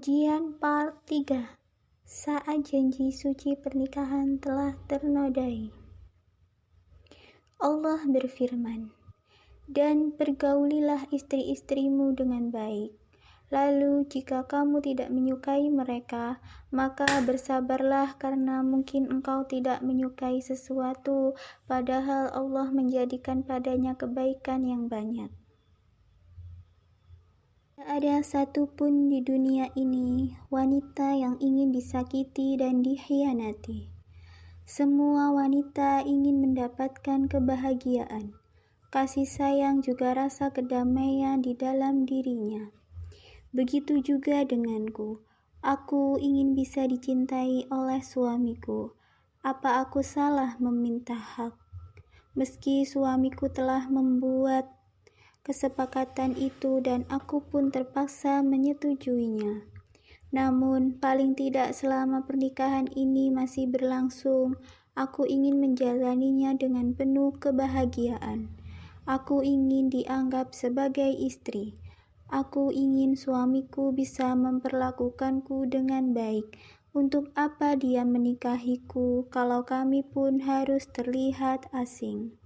Ujian Part 3. Saat janji suci pernikahan telah ternodai. Allah berfirman, "Dan pergaulilah istri-istrimu dengan baik. Lalu jika kamu tidak menyukai mereka, maka bersabarlah karena mungkin engkau tidak menyukai sesuatu, padahal Allah menjadikan padanya kebaikan yang banyak." Tak ada satupun di dunia ini wanita yang ingin disakiti dan dikhianati. Semua wanita ingin mendapatkan kebahagiaan, kasih sayang juga rasa kedamaian di dalam dirinya. Begitu juga denganku. Aku ingin bisa dicintai oleh suamiku. Apa aku salah meminta hak? Meski suamiku telah membuat kesepakatan itu dan aku pun terpaksa menyetujuinya. Namun, paling tidak selama pernikahan ini masih berlangsung, aku ingin menjalaninya dengan penuh kebahagiaan. Aku ingin dianggap sebagai istri. Aku ingin suamiku bisa memperlakukanku dengan baik. Untuk apa dia menikahiku kalau kami pun harus terlihat asing?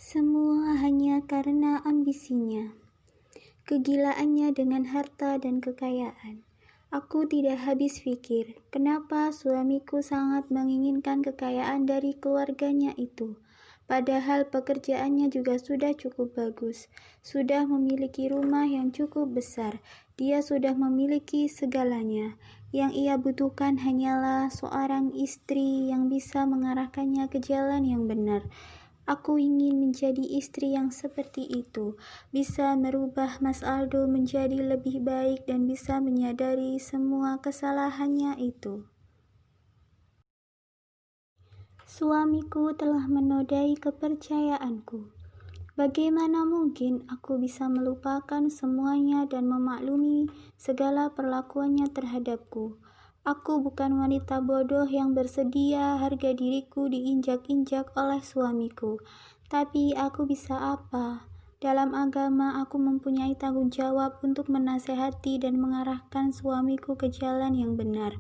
Semua hanya karena ambisinya, kegilaannya dengan harta dan kekayaan. Aku tidak habis pikir, kenapa suamiku sangat menginginkan kekayaan dari keluarganya itu. Padahal pekerjaannya juga sudah cukup bagus, sudah memiliki rumah yang cukup besar, dia sudah memiliki segalanya. Yang ia butuhkan hanyalah seorang istri yang bisa mengarahkannya ke jalan yang benar. Aku ingin menjadi istri yang seperti itu, bisa merubah Mas Aldo menjadi lebih baik dan bisa menyadari semua kesalahannya itu. Suamiku telah menodai kepercayaanku. Bagaimana mungkin aku bisa melupakan semuanya dan memaklumi segala perlakuannya terhadapku? Aku bukan wanita bodoh yang bersedia harga diriku diinjak-injak oleh suamiku. Tapi aku bisa apa? Dalam agama aku mempunyai tanggung jawab untuk menasehati dan mengarahkan suamiku ke jalan yang benar.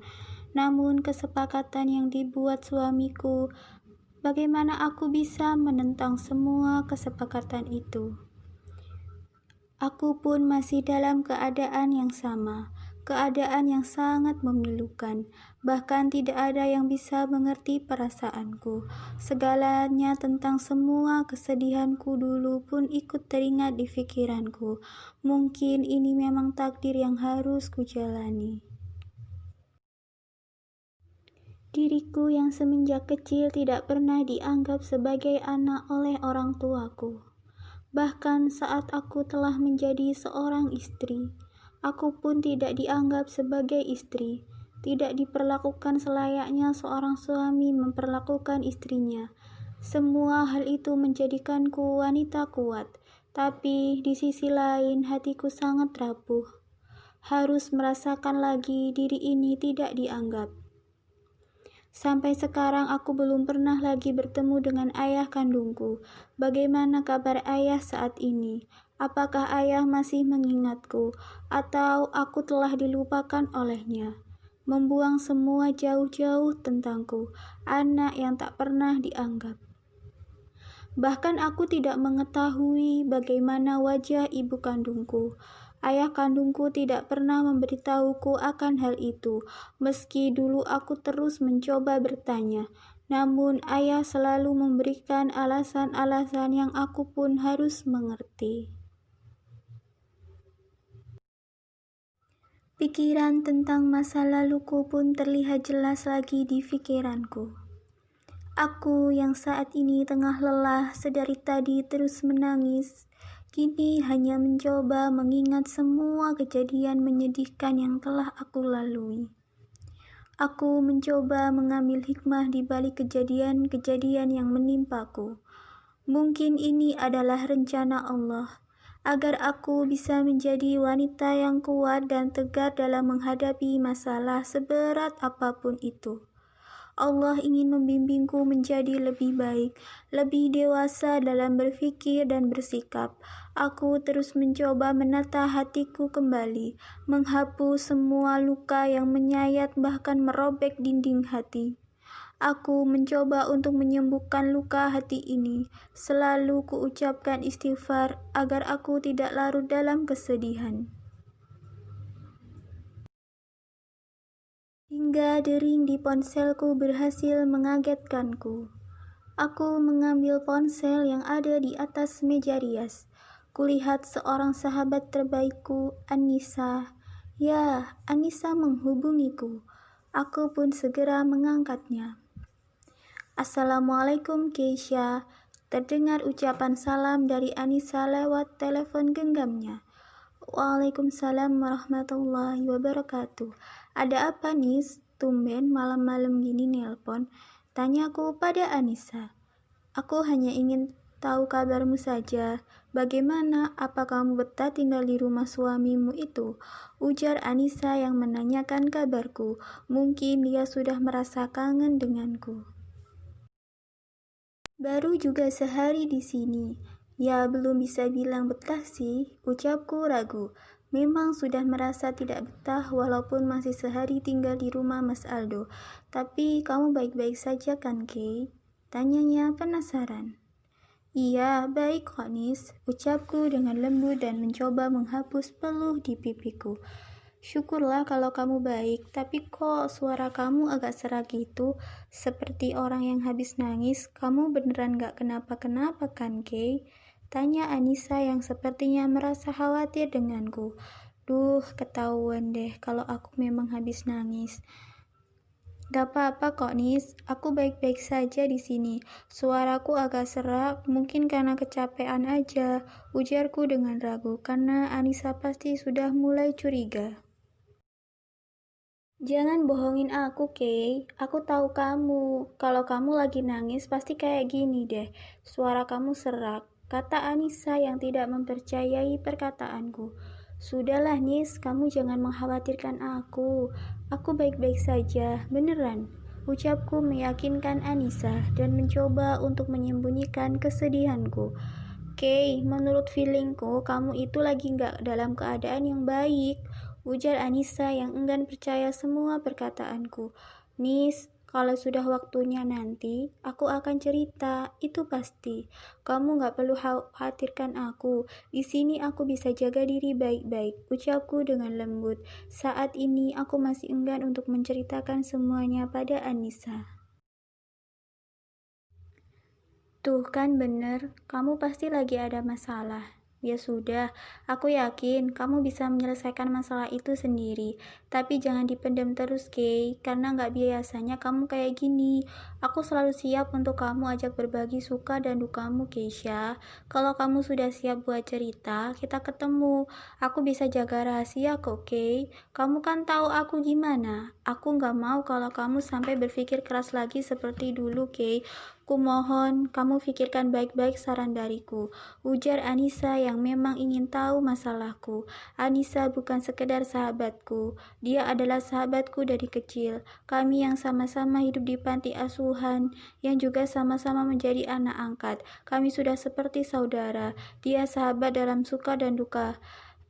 Namun kesepakatan yang dibuat suamiku, bagaimana aku bisa menentang semua kesepakatan itu? Aku pun masih dalam keadaan yang sama. Keadaan yang sangat memilukan, bahkan tidak ada yang bisa mengerti perasaanku. Segalanya tentang semua kesedihanku dulu pun ikut teringat di pikiranku. Mungkin ini memang takdir yang harus kujalani. Diriku yang semenjak kecil tidak pernah dianggap sebagai anak oleh orang tuaku. Bahkan saat aku telah menjadi seorang istri, aku pun tidak dianggap sebagai istri, tidak diperlakukan selayaknya seorang suami memperlakukan istrinya. Semua hal itu menjadikanku wanita kuat, tapi di sisi lain hatiku sangat rapuh. Harus merasakan lagi diri ini tidak dianggap. Sampai sekarang aku belum pernah lagi bertemu dengan ayah kandungku. Bagaimana kabar ayah saat ini? Apakah ayah masih mengingatku? Atau aku telah dilupakan olehnya? Membuang semua jauh-jauh tentangku, anak yang tak pernah dianggap. Bahkan aku tidak mengetahui bagaimana wajah ibu kandungku. Ayah kandungku tidak pernah memberitahuku akan hal itu, meski dulu aku terus mencoba bertanya. Namun ayah selalu memberikan alasan-alasan yang aku pun harus mengerti. Pikiran tentang masa laluku pun terlihat jelas lagi di pikiranku. Aku yang saat ini tengah lelah sedari tadi terus menangis, kini hanya mencoba mengingat semua kejadian menyedihkan yang telah aku lalui. Aku mencoba mengambil hikmah di balik kejadian-kejadian yang menimpaku. Mungkin ini adalah rencana Allah, agar aku bisa menjadi wanita yang kuat dan tegar dalam menghadapi masalah seberat apapun itu. Allah ingin membimbingku menjadi lebih baik, lebih dewasa dalam berpikir dan bersikap. Aku terus mencoba menata hatiku kembali, menghapus semua luka yang menyayat bahkan merobek dinding hati. Aku mencoba untuk menyembuhkan luka hati ini. Selalu kuucapkan istighfar agar aku tidak larut dalam kesedihan. Hingga dering di ponselku berhasil mengagetkanku. Aku mengambil ponsel yang ada di atas meja rias. Kulihat seorang sahabat terbaikku, Anissa. Ya, Anissa menghubungiku. Aku pun segera mengangkatnya. Assalamualaikum Keisha. Terdengar ucapan salam dari Anissa lewat telepon genggamnya. Waalaikumsalam warahmatullahi wabarakatuh. Ada apa Nis? Tumben malam-malam gini nelpon. Tanyaku pada Anissa. Aku hanya ingin tahu kabarmu saja. Bagaimana? Apa kamu betah tinggal di rumah suamimu itu? Ujar Anissa yang menanyakan kabarku. Mungkin dia sudah merasa kangen denganku. Baru juga sehari di sini. Ya, belum bisa bilang betah sih, ucapku ragu. Memang sudah merasa tidak betah walaupun masih sehari tinggal di rumah Mas Aldo. Tapi kamu baik-baik saja kan, Kay? Tanyanya penasaran. Iya, baik kok, Nis, ucapku dengan lembut dan mencoba menghapus peluh di pipiku. Syukurlah kalau kamu baik, tapi kok suara kamu agak serak gitu, seperti orang yang habis nangis. Kamu beneran gak kenapa-kenapa kan, Kay? Tanya Anissa yang sepertinya merasa khawatir denganku. Duh, ketahuan deh kalau aku memang habis nangis. Gak apa-apa kok, Nis. Aku baik-baik saja di sini. Suaraku agak serak, mungkin karena kecapean aja. Ujarku dengan ragu, karena Anissa pasti sudah mulai curiga. Jangan bohongin aku, Kay. Aku tahu kamu. Kalau kamu lagi nangis, pasti kayak gini deh. Suara kamu serak, kata Anissa yang tidak mempercayai perkataanku. Sudahlah, Nis, kamu jangan mengkhawatirkan aku. Aku baik-baik saja, beneran. Ucapku meyakinkan Anissa dan mencoba untuk menyembunyikan kesedihanku. Kay, menurut feelingku, kamu itu lagi nggak dalam keadaan yang baik, ujar Anissa yang enggan percaya semua perkataanku. Nis, kalau sudah waktunya nanti, aku akan cerita, itu pasti. Kamu nggak perlu khawatirkan aku. Di sini aku bisa jaga diri baik-baik, ucapku dengan lembut. Saat ini aku masih enggan untuk menceritakan semuanya pada Anissa. Tuh kan bener, kamu pasti lagi ada masalah. Ya sudah, aku yakin kamu bisa menyelesaikan masalah itu sendiri. Tapi jangan dipendam terus, Kay, karena gak biasanya kamu kayak gini. Aku selalu siap untuk kamu ajak berbagi suka dan dukamu, Keisha. Kalau kamu sudah siap buat cerita, kita ketemu. Aku bisa jaga rahasia kok, Kay. Kamu kan tahu aku gimana. Aku gak mau kalau kamu sampai berpikir keras lagi seperti dulu, Kay. Kumohon, kamu pikirkan baik-baik saran dariku, ujar Anissa yang memang ingin tahu masalahku. Anissa bukan sekedar sahabatku, dia adalah sahabatku dari kecil. Kami yang sama-sama hidup di panti asuhan, yang juga sama-sama menjadi anak angkat. Kami sudah seperti saudara, dia sahabat dalam suka dan duka,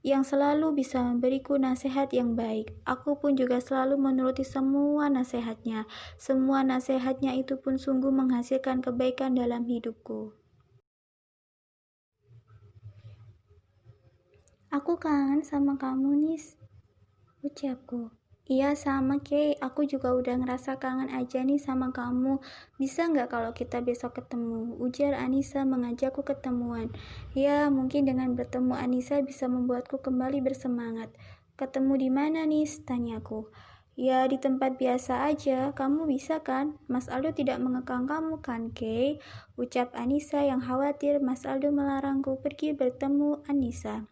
yang selalu bisa memberiku nasihat yang baik. Aku pun juga selalu menuruti semua nasihatnya. Semua nasihatnya itu pun sungguh menghasilkan kebaikan dalam hidupku. Aku kangen sama kamu, Nis, ucapku. Iya sama Kay, aku juga udah ngerasa kangen aja nih sama kamu. Bisa nggak kalau kita besok ketemu? Ujar Anissa mengajakku ketemuan. Ya, mungkin dengan bertemu Anissa bisa membuatku kembali bersemangat. Ketemu di mana nih? Tanyaku. Ya di tempat biasa aja, kamu bisa kan? Mas Aldo tidak mengekang kamu kan, Kay? Ucap Anissa yang khawatir Mas Aldo melarangku pergi bertemu Anissa.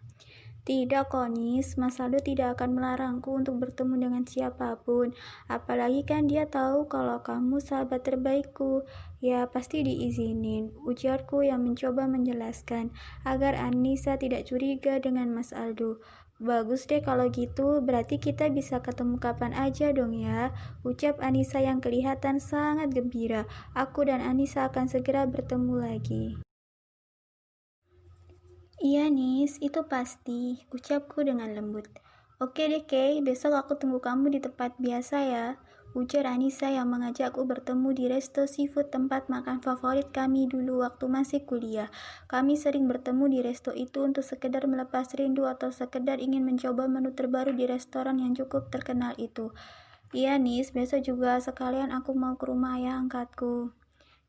Tidak kok Nis, Mas Aldo tidak akan melarangku untuk bertemu dengan siapapun. Apalagi kan dia tahu kalau kamu sahabat terbaikku. Ya pasti diizinin, ujarku yang mencoba menjelaskan agar Anissa tidak curiga dengan Mas Aldo. Bagus deh kalau gitu, berarti kita bisa ketemu kapan aja dong ya, ucap Anissa yang kelihatan sangat gembira. Aku dan Anissa akan segera bertemu lagi. Iya Nis, itu pasti, ucapku dengan lembut. Oke deh Kay, besok aku tunggu kamu di tempat biasa ya, ujar Anissa yang mengajakku bertemu di resto seafood tempat makan favorit kami dulu waktu masih kuliah. Kami sering bertemu di resto itu untuk sekedar melepas rindu atau sekedar ingin mencoba menu terbaru di restoran yang cukup terkenal itu. Iya Nis, besok juga sekalian aku mau ke rumah ayah angkatku.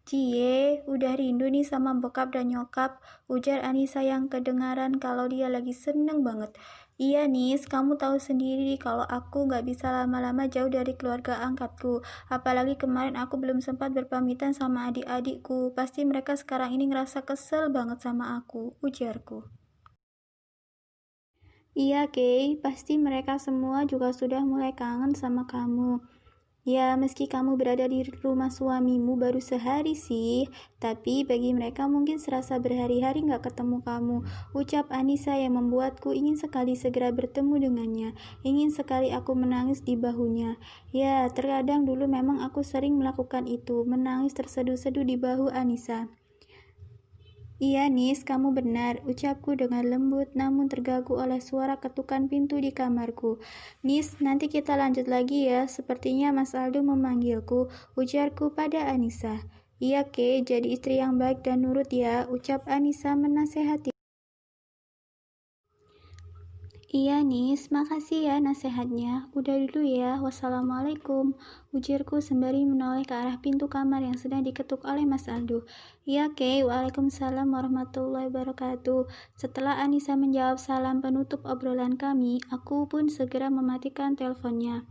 Cie, udah rindu nih sama bokap dan nyokap, ujar Anissa yang kedengaran kalau dia lagi seneng banget. Iya Nis, kamu tahu sendiri kalau aku gak bisa lama-lama jauh dari keluarga angkatku. Apalagi kemarin aku belum sempat berpamitan sama adik-adikku. Pasti mereka sekarang ini ngerasa kesel banget sama aku, ujarku. Iya Kay, pasti mereka semua juga sudah mulai kangen sama kamu. Ya, meski kamu berada di rumah suamimu baru sehari sih, tapi bagi mereka mungkin serasa berhari-hari nggak ketemu kamu. Ucap Anissa yang membuatku ingin sekali segera bertemu dengannya. Ingin sekali aku menangis di bahunya. Ya, terkadang dulu memang aku sering melakukan itu, menangis terseduh-seduh di bahu Anissa. Iya Nis, kamu benar, ucapku dengan lembut namun terganggu oleh suara ketukan pintu di kamarku. Nis, nanti kita lanjut lagi ya, sepertinya Mas Aldo memanggilku, ujarku pada Anissa. Iya Kay, jadi istri yang baik dan nurut ya, ucap Anissa menasehati. Iya Nis, makasih ya nasihatnya. Udah dulu ya, wassalamualaikum, ujarku sembari menoleh ke arah pintu kamar yang sedang diketuk oleh Mas Aldo. Iya Kay, waalaikumsalam warahmatullahi wabarakatuh. Setelah Anissa menjawab salam penutup obrolan kami, aku pun segera mematikan teleponnya.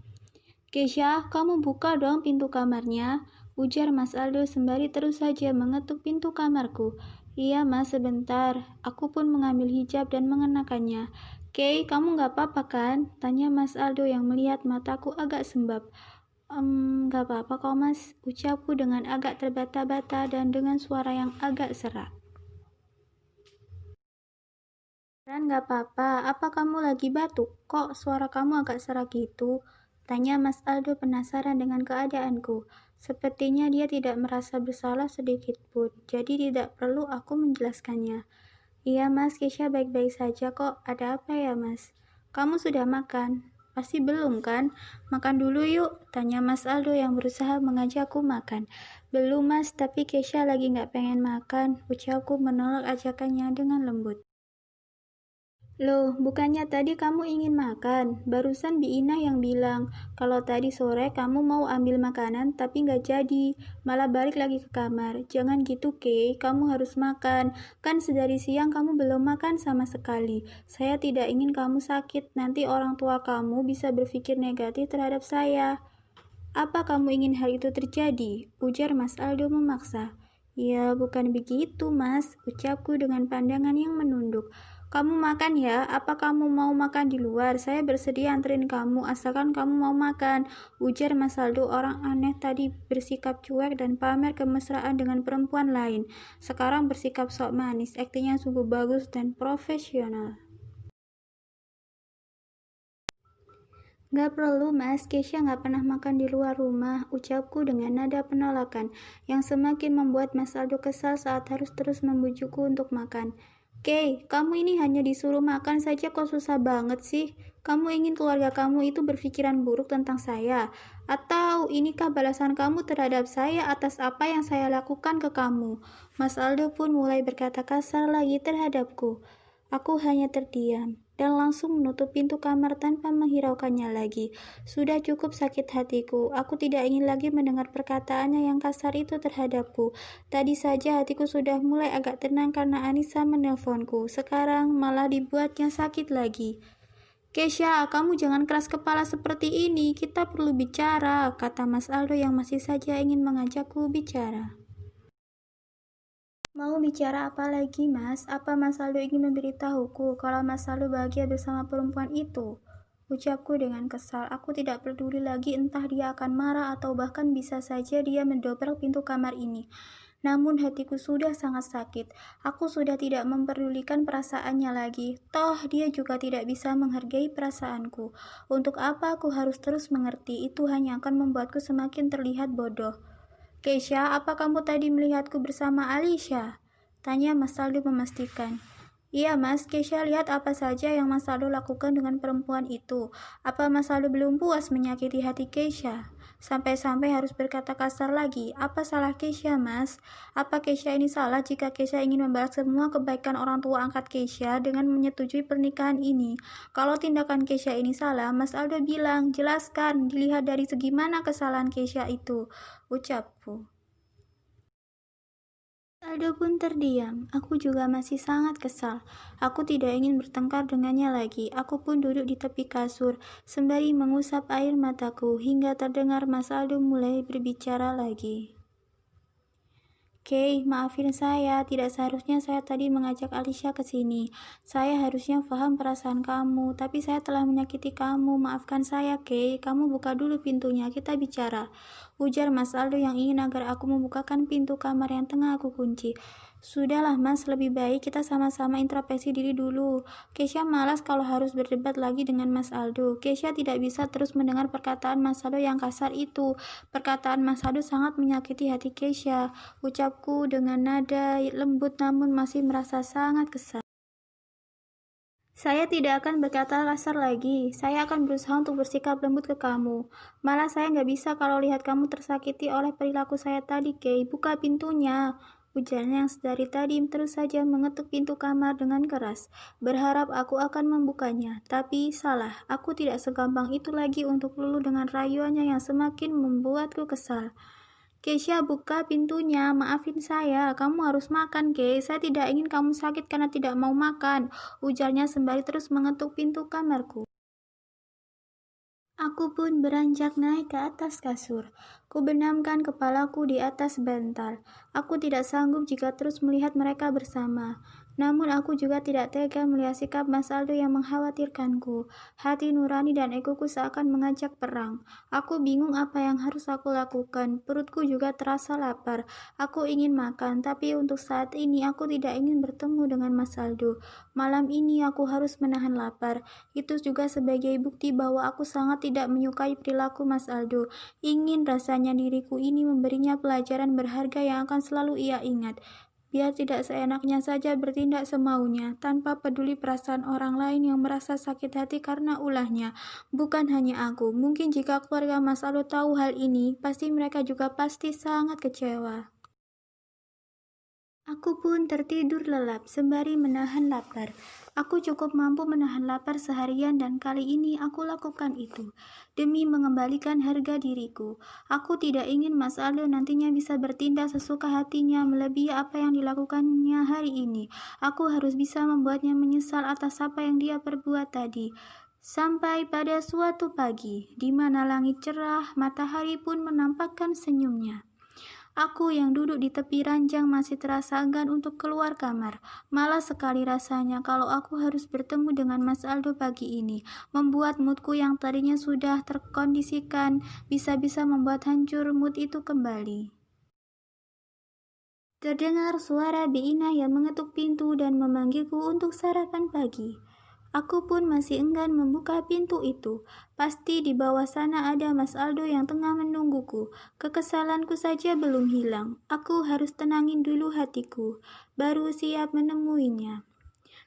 Kesha, kamu buka dong pintu kamarnya, ujar Mas Aldo sembari terus saja mengetuk pintu kamarku. Iya mas, sebentar. Aku pun mengambil hijab dan mengenakannya. Kay, kamu gak apa-apa kan? Tanya Mas Aldo yang melihat mataku agak sembab. Gak apa-apa kok mas, ucapku dengan agak terbata-bata dan dengan suara yang agak serak. Gak apa-apa, apa kamu lagi batuk? Kok suara kamu agak serak gitu? Tanya Mas Aldo penasaran dengan keadaanku. Sepertinya dia tidak merasa bersalah sedikit pun, jadi tidak perlu aku menjelaskannya. Iya mas, Kesha baik-baik saja kok. Ada apa ya mas? Kamu sudah makan? Pasti belum kan? Makan dulu yuk, tanya Mas Aldo yang berusaha mengajakku makan. Belum mas, tapi Kesha lagi gak pengen makan, ucapku menolak ajakannya dengan lembut. Loh, bukannya tadi kamu ingin makan? Barusan Bi Ina yang bilang, kalau tadi sore kamu mau ambil makanan tapi nggak jadi, malah balik lagi ke kamar. Jangan gitu, Kay, kamu harus makan. Kan sedari siang kamu belum makan sama sekali. Saya tidak ingin kamu sakit, nanti orang tua kamu bisa berpikir negatif terhadap saya. Apa kamu ingin hal itu terjadi? Ujar Mas Aldo memaksa. Ya, bukan begitu, Mas, ucapku dengan pandangan yang menunduk. Kamu makan ya, apa kamu mau makan di luar? Saya bersedia anterin kamu, asalkan kamu mau makan, ujar Mas Aldo. Orang aneh tadi bersikap cuek dan pamer kemesraan dengan perempuan lain. Sekarang bersikap sok manis, aktingnya sungguh bagus dan profesional. Gak perlu mas, Kesha gak pernah makan di luar rumah, ucapku dengan nada penolakan, yang semakin membuat Mas Aldo kesal saat harus terus membujukku untuk makan. Kay, kamu ini hanya disuruh makan saja kok susah banget sih? Kamu ingin keluarga kamu itu berpikiran buruk tentang saya? Atau inikah balasan kamu terhadap saya atas apa yang saya lakukan ke kamu? Mas Aldo pun mulai berkata kasar lagi terhadapku. Aku hanya terdiam dan langsung menutup pintu kamar tanpa menghiraukannya lagi. Sudah cukup sakit hatiku. Aku tidak ingin lagi mendengar perkataannya yang kasar itu terhadapku. Tadi saja hatiku sudah mulai agak tenang karena Anissa menelponku. Sekarang malah dibuatnya sakit lagi. Kesha, kamu jangan keras kepala seperti ini. Kita perlu bicara, kata Mas Aldo yang masih saja ingin mengajakku bicara. Mau bicara apa lagi, Mas? Apa Mas Aldo ingin memberitahuku kalau Mas Aldo bahagia bersama perempuan itu? Ucapku dengan kesal. Aku tidak peduli lagi entah dia akan marah atau bahkan bisa saja dia mendobrak pintu kamar ini. Namun hatiku sudah sangat sakit. Aku sudah tidak memperdulikan perasaannya lagi. Toh dia juga tidak bisa menghargai perasaanku. Untuk apa aku harus terus mengerti? Itu hanya akan membuatku semakin terlihat bodoh. Keisha, apa kamu tadi melihatku bersama Alicia? Tanya Mas Aldo memastikan. Iya Mas, Keisha lihat apa saja yang Mas Aldo lakukan dengan perempuan itu. Apa Mas Aldo belum puas menyakiti hati Keisha? Sampai-sampai harus berkata kasar lagi. Apa salah Keisha, Mas? Apa Keisha ini salah jika Keisha ingin membalas semua kebaikan orang tua angkat Keisha dengan menyetujui pernikahan ini? Kalau tindakan Keisha ini salah, Mas Aldo bilang, jelaskan, dilihat dari segi mana kesalahan Keisha itu, ucapku. Aldo pun terdiam. Aku juga masih sangat kesal. Aku tidak ingin bertengkar dengannya lagi. Aku pun duduk di tepi kasur, sembari mengusap air mataku, hingga terdengar Mas Aldo mulai berbicara lagi. Kay, maafin saya. Tidak seharusnya saya tadi mengajak Alicia ke sini. Saya harusnya paham perasaan kamu, tapi saya telah menyakiti kamu. Maafkan saya, Kay. Kamu buka dulu pintunya, kita bicara. Ujar Mas Aldo yang ingin agar aku membukakan pintu kamar yang tengah aku kunci. Sudahlah Mas, lebih baik kita sama-sama introspeksi diri dulu. Keisha malas kalau harus berdebat lagi dengan Mas Aldo. Keisha tidak bisa terus mendengar perkataan Mas Aldo yang kasar itu. Perkataan Mas Aldo sangat menyakiti hati Keisha. Ucapku dengan nada lembut namun masih merasa sangat kesal. Saya tidak akan berkata kasar lagi. Saya akan berusaha untuk bersikap lembut ke kamu. Malah saya nggak bisa kalau lihat kamu tersakiti oleh perilaku saya tadi, Kay. Buka pintunya. Ujarnya yang sedari tadi terus saja mengetuk pintu kamar dengan keras. Berharap aku akan membukanya. Tapi salah, aku tidak segampang itu lagi untuk luluh dengan rayuannya yang semakin membuatku kesal. Keisha, buka pintunya. Maafin saya. Kamu harus makan, Kay. Saya tidak ingin kamu sakit karena tidak mau makan. Ujarnya sembari terus mengetuk pintu kamarku. Aku pun beranjak naik ke atas kasur. Kubenamkan kepalaku di atas bantal. Aku tidak sanggup jika terus melihat mereka bersama. Namun aku juga tidak tega melihat sikap Mas Aldo yang mengkhawatirkanku. Hati nurani dan egoku seakan mengajak perang. Aku bingung apa yang harus aku lakukan. Perutku juga terasa lapar. Aku ingin makan, tapi untuk saat ini aku tidak ingin bertemu dengan Mas Aldo. Malam ini aku harus menahan lapar. Itu juga sebagai bukti bahwa aku sangat tidak menyukai perilaku Mas Aldo. Ingin rasanya diriku ini memberinya pelajaran berharga yang akan selalu ia ingat. Biar tidak seenaknya saja bertindak semaunya, tanpa peduli perasaan orang lain yang merasa sakit hati karena ulahnya. Bukan hanya aku, mungkin jika keluarga Mas Aldo tahu hal ini, pasti mereka juga pasti sangat kecewa. Aku pun tertidur lelap sembari menahan lapar. Aku cukup mampu menahan lapar seharian dan kali ini aku lakukan itu. Demi mengembalikan harga diriku. Aku tidak ingin Mas Aldo nantinya bisa bertindak sesuka hatinya melebihi apa yang dilakukannya hari ini. Aku harus bisa membuatnya menyesal atas apa yang dia perbuat tadi. Sampai pada suatu pagi, di mana langit cerah, matahari pun menampakkan senyumnya. Aku yang duduk di tepi ranjang masih terasa enggan untuk keluar kamar. Malah sekali rasanya kalau aku harus bertemu dengan Mas Aldo pagi ini, membuat moodku yang tadinya sudah terkondisikan, bisa-bisa membuat hancur mood itu kembali. Terdengar suara Biina yang mengetuk pintu dan memanggilku untuk sarapan pagi. Aku pun masih enggan membuka pintu itu. Pasti di bawah sana ada Mas Aldo yang tengah menungguku. Kekesalanku saja belum hilang. Aku harus tenangin dulu hatiku, baru siap menemuinya.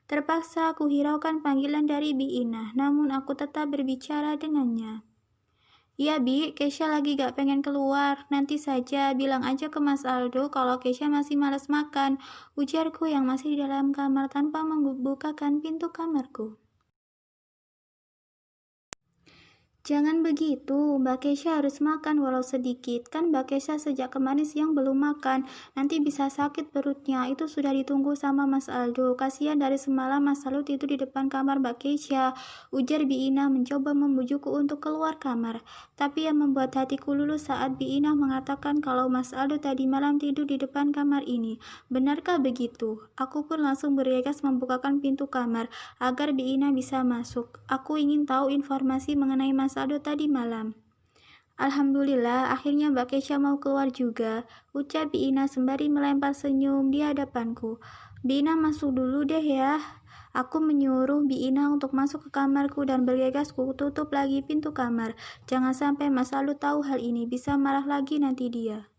Terpaksa aku hiraukan panggilan dari Biina, namun aku tetap berbicara dengannya. Iya Bi, Keisha lagi gak pengen keluar. Nanti saja, bilang aja ke Mas Aldo kalau Keisha masih malas makan. Ujarku yang masih di dalam kamar tanpa membukakan pintu kamarku. Jangan begitu, Mbak Keisha harus makan walau sedikit. Kan Mbak Keisha sejak kemarin siang belum makan. Nanti bisa sakit perutnya. Itu sudah ditunggu sama Mas Aldo. Kasihan dari semalam Mas Aldo tidur di depan kamar Mbak Keisha. Ujar Biina mencoba membujukku untuk keluar kamar. Tapi yang membuat hatiku luluh saat Biina mengatakan kalau Mas Aldo tadi malam tidur di depan kamar ini. Benarkah begitu? Aku pun langsung bergegas membukakan pintu kamar agar Biina bisa masuk. Aku ingin tahu informasi mengenai Mas Aldo tadi malam. Alhamdulillah, akhirnya Mbak Kesha mau keluar juga, ucap Biina sembari melempar senyum di hadapanku. Biina masuk dulu deh ya. Aku menyuruh Biina untuk masuk ke kamarku dan bergegas ku tutup lagi pintu kamar. Jangan sampai Mas Aldo tahu hal ini, bisa marah lagi nanti dia.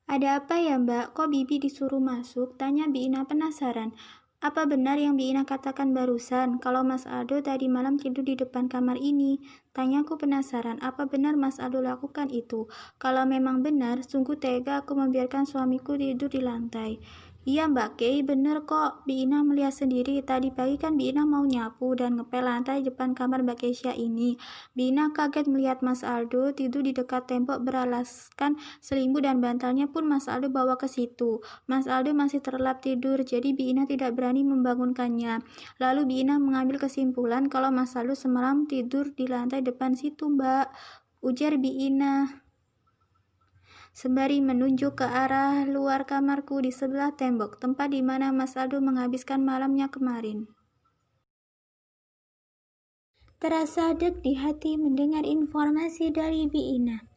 Ada apa ya Mbak? Kok Bibi disuruh masuk? Tanya Biina penasaran. Apa benar yang Biina katakan barusan, kalau Mas Aldo tadi malam tidur di depan kamar ini? Tanyaku penasaran, apa benar Mas Aldo lakukan itu? Kalau memang benar, sungguh tega aku membiarkan suamiku tidur di lantai. Iya Mbak Kei, bener kok. Biina melihat sendiri, tadi pagi kan Biina mau nyapu dan ngepel lantai depan kamar Mbak Keisha ini. Biina kaget melihat Mas Aldo tidur di dekat tembok beralaskan selimut dan bantalnya pun Mas Aldo bawa ke situ. Mas Aldo masih terlelap tidur, jadi Biina tidak berani membangunkannya. Lalu Biina mengambil kesimpulan kalau Mas Aldo semalam tidur di lantai depan situ, Mbak. Ujar Biina sembari menunjuk ke arah luar kamarku di sebelah tembok, tempat di mana Mas Aldo menghabiskan malamnya kemarin. Terasa deg di hati mendengar informasi dari Biina.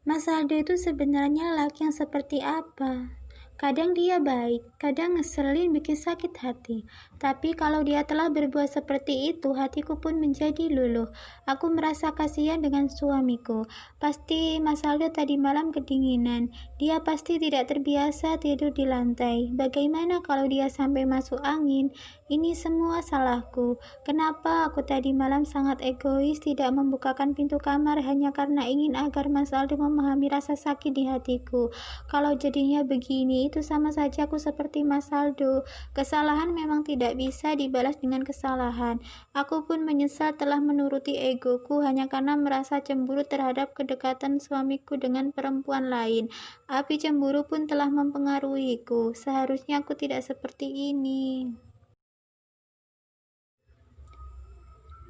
Mas Aldo itu sebenarnya laki yang seperti apa? Kadang dia baik, kadang ngeselin bikin sakit hati. Tapi kalau dia telah berbuat seperti itu, hatiku pun menjadi luluh. Aku merasa kasihan dengan suamiku. Pasti Mas Aldo tadi malam kedinginan. Dia pasti tidak terbiasa tidur di lantai. Bagaimana kalau dia sampai masuk angin? Ini semua salahku. Kenapa aku tadi malam sangat egois tidak membukakan pintu kamar hanya karena ingin agar Mas Aldo memahami rasa sakit di hatiku. Kalau jadinya begini, itu sama saja aku seperti Mas Aldo. Kesalahan memang tidak bisa dibalas dengan kesalahan. Aku pun menyesal telah menuruti egoku hanya karena merasa cemburu terhadap kedekatan suamiku dengan perempuan lain. Api cemburu pun telah mempengaruhiku. Seharusnya aku tidak seperti ini.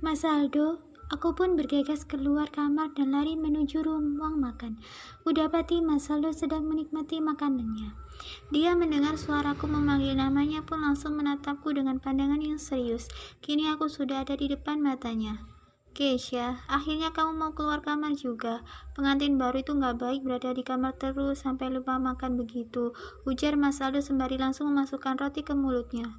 Mas Aldo, aku pun bergegas keluar kamar dan lari menuju ruang makan. Kudapati Mas Aldo sedang menikmati makanannya. Dia mendengar suaraku memanggil namanya pun langsung menatapku dengan pandangan yang serius. Kini aku sudah ada di depan matanya. Keisha, akhirnya kamu mau keluar kamar juga. Pengantin baru itu gak baik berada di kamar terus sampai lupa makan begitu, ujar Mas Aldo sembari langsung memasukkan roti ke mulutnya.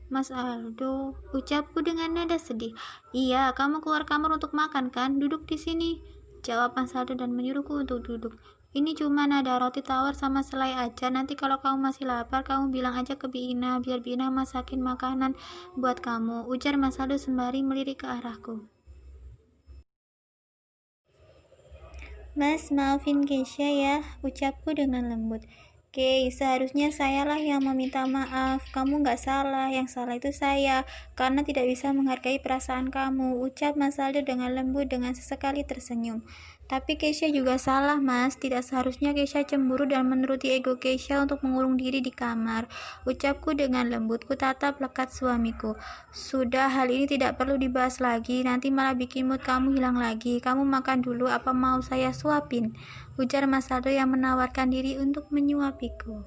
Mas Aldo, ucapku dengan nada sedih. Iya, kamu keluar kamar untuk makan kan? Duduk di sini, jawab Mas Aldo dan menyuruhku untuk duduk. Ini cuma ada roti tawar sama selai aja. Nanti kalau kamu masih lapar, kamu bilang aja ke Biina, biar Biina masakin makanan buat kamu, ujar Mas Aldo sembari melirik ke arahku. Mas, maafin Keisha ya, ucapku dengan lembut. Oke, seharusnya sayalah yang meminta maaf. Kamu gak salah, yang salah itu saya, karena tidak bisa menghargai perasaan kamu, ucap Mas Aldo dengan lembut dengan sesekali tersenyum. Tapi Keisha juga salah, Mas. Tidak seharusnya Keisha cemburu dan menuruti ego Keisha untuk mengurung diri di kamar, ucapku dengan lembut. Ku tatap lekat suamiku. Sudah, hal ini tidak perlu dibahas lagi, nanti malah bikin mood kamu hilang lagi. Kamu makan dulu, apa mau saya suapin? Ujar Mas Aldo yang menawarkan diri untuk menyuapiku.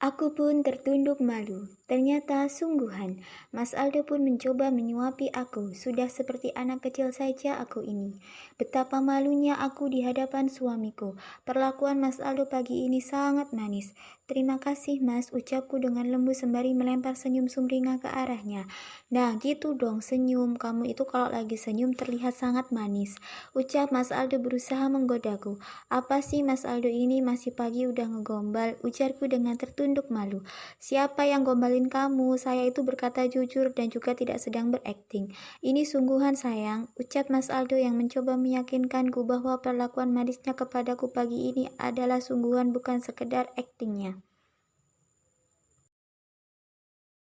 Aku pun tertunduk malu. Ternyata sungguhan. Mas Aldo pun mencoba menyuapi aku. Sudah seperti anak kecil saja aku ini. Betapa malunya aku di hadapan suamiku. Perlakuan Mas Aldo pagi ini sangat manis. Terima kasih Mas, ucapku dengan lembut sembari melempar senyum sumringah ke arahnya. Nah gitu dong senyum. Kamu itu kalau lagi senyum terlihat sangat manis, ucap Mas Aldo berusaha menggodaku. Apa sih Mas Aldo ini masih pagi udah ngegombal, ujarku dengan tertunduk malu. Siapa yang gombalin kamu? Saya itu berkata jujur dan juga tidak sedang berakting. Ini sungguhan sayang, ucap Mas Aldo yang mencoba meyakinkanku bahwa perlakuan manisnya kepadaku pagi ini adalah sungguhan bukan sekedar aktingnya.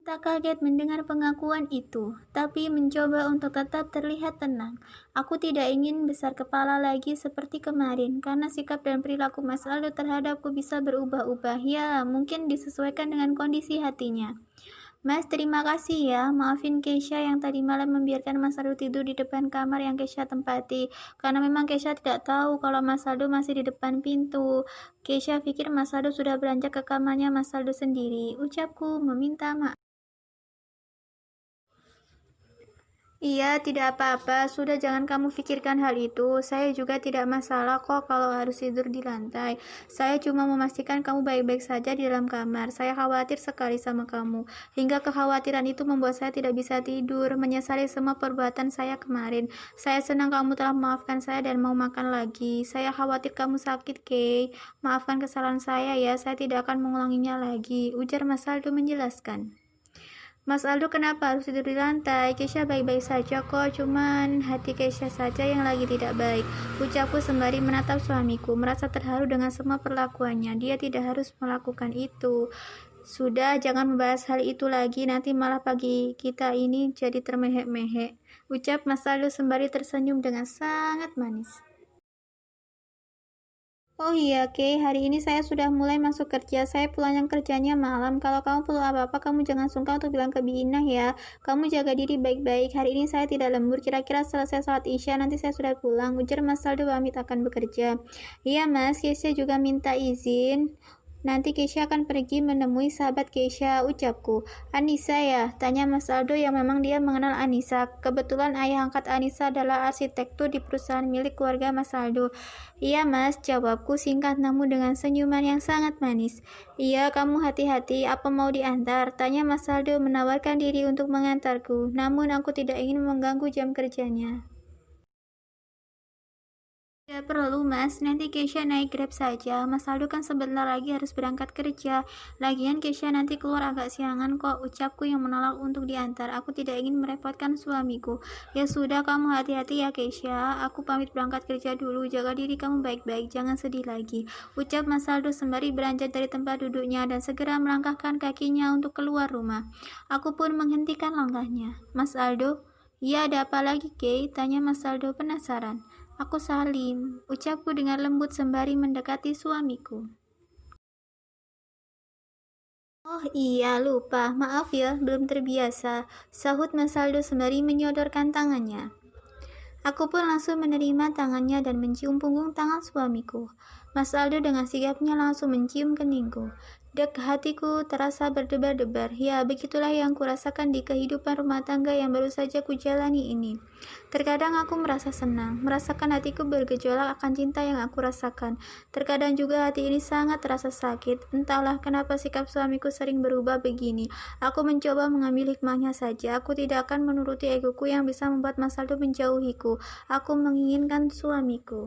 Tak kaget mendengar pengakuan itu, tapi mencoba untuk tetap terlihat tenang. Aku tidak ingin besar kepala lagi seperti kemarin, karena sikap dan perilaku Mas Aldo terhadapku bisa berubah-ubah. Ya, mungkin disesuaikan dengan kondisi hatinya. Mas, terima kasih ya. Maafin Keisha yang tadi malam membiarkan Mas Aldo tidur di depan kamar yang Keisha tempati. Karena memang Keisha tidak tahu kalau Mas Aldo masih di depan pintu. Keisha pikir Mas Aldo sudah beranjak ke kamarnya Mas Aldo sendiri. Ucapku meminta maaf. Iya, tidak apa-apa. Sudah jangan kamu pikirkan hal itu. Saya juga tidak masalah kok kalau harus tidur di lantai. Saya cuma memastikan kamu baik-baik saja di dalam kamar. Saya khawatir sekali sama kamu. Hingga kekhawatiran itu membuat saya tidak bisa tidur, menyesali semua perbuatan saya kemarin. Saya senang kamu telah memaafkan saya dan mau makan lagi. Saya khawatir kamu sakit, Kay. Maafkan kesalahan saya ya. Saya tidak akan mengulanginya lagi, ujar Mas Aldo menjelaskan. Mas Aldo kenapa harus tidur di lantai? Keisha baik-baik saja kok, cuman hati Keisha saja yang lagi tidak baik. Ucapku sembari menatap suamiku, merasa terharu dengan semua perlakuannya. Dia tidak harus melakukan itu. Sudah, jangan membahas hal itu lagi, nanti malah pagi kita ini jadi termehek-mehek. Ucap Mas Aldo sembari tersenyum dengan sangat manis. Oh iya, Kay, hari ini saya sudah mulai masuk kerja. Saya pulang kerjanya malam. Kalau kamu perlu apa-apa, kamu jangan sungkan untuk bilang ke Bina ya. Kamu jaga diri baik-baik. Hari ini saya tidak lembur. Kira-kira selesai salat Isya, nanti saya sudah pulang. Ujar Mas Saldo pamit akan bekerja. Iya, Mas. Keisha juga minta izin. Nanti Keisha akan pergi menemui sahabat Keisha, ucapku. Anissa ya? Tanya Mas Aldo yang memang dia mengenal Anissa. Kebetulan ayah angkat Anissa adalah arsitektur di perusahaan milik keluarga Mas Aldo. Iya Mas, jawabku singkat namun dengan senyuman yang sangat manis. Iya, kamu hati-hati, apa mau diantar? Tanya Mas Aldo menawarkan diri untuk mengantarku. Namun aku tidak ingin mengganggu jam kerjanya. Tidak perlu mas, nanti Keisha naik Grab saja. Mas Aldo kan sebentar lagi harus berangkat kerja. Lagian Keisha nanti keluar agak siangan kok, ucapku yang menolak untuk diantar. Aku tidak ingin merepotkan suamiku. Ya sudah, kamu hati-hati ya Keisha. Aku pamit berangkat kerja dulu. Jaga diri kamu baik-baik, jangan sedih lagi. Ucap Mas Aldo sembari beranjak dari tempat duduknya dan segera melangkahkan kakinya untuk keluar rumah. Aku pun menghentikan langkahnya. Mas Aldo, ya ada apa lagi Kay? Tanya Mas Aldo penasaran. Aku Salim, ucapku dengan lembut sembari mendekati suamiku. Oh iya, lupa. Maaf ya, belum terbiasa. Sahut Mas Aldo sembari menyodorkan tangannya. Aku pun langsung menerima tangannya dan mencium punggung tangan suamiku. Mas Aldo dengan sigapnya langsung mencium keningku. Dek hatiku terasa berdebar-debar. Ya, begitulah yang kurasakan di kehidupan rumah tangga yang baru saja kujalani ini. Terkadang aku merasa senang, merasakan hatiku bergejolak akan cinta yang aku rasakan. Terkadang juga hati ini sangat terasa sakit. Entahlah kenapa sikap suamiku sering berubah begini. Aku mencoba mengambil hikmahnya saja. Aku tidak akan menuruti egoku yang bisa membuat Mas Aldo menjauhiku. Aku menginginkan suamiku.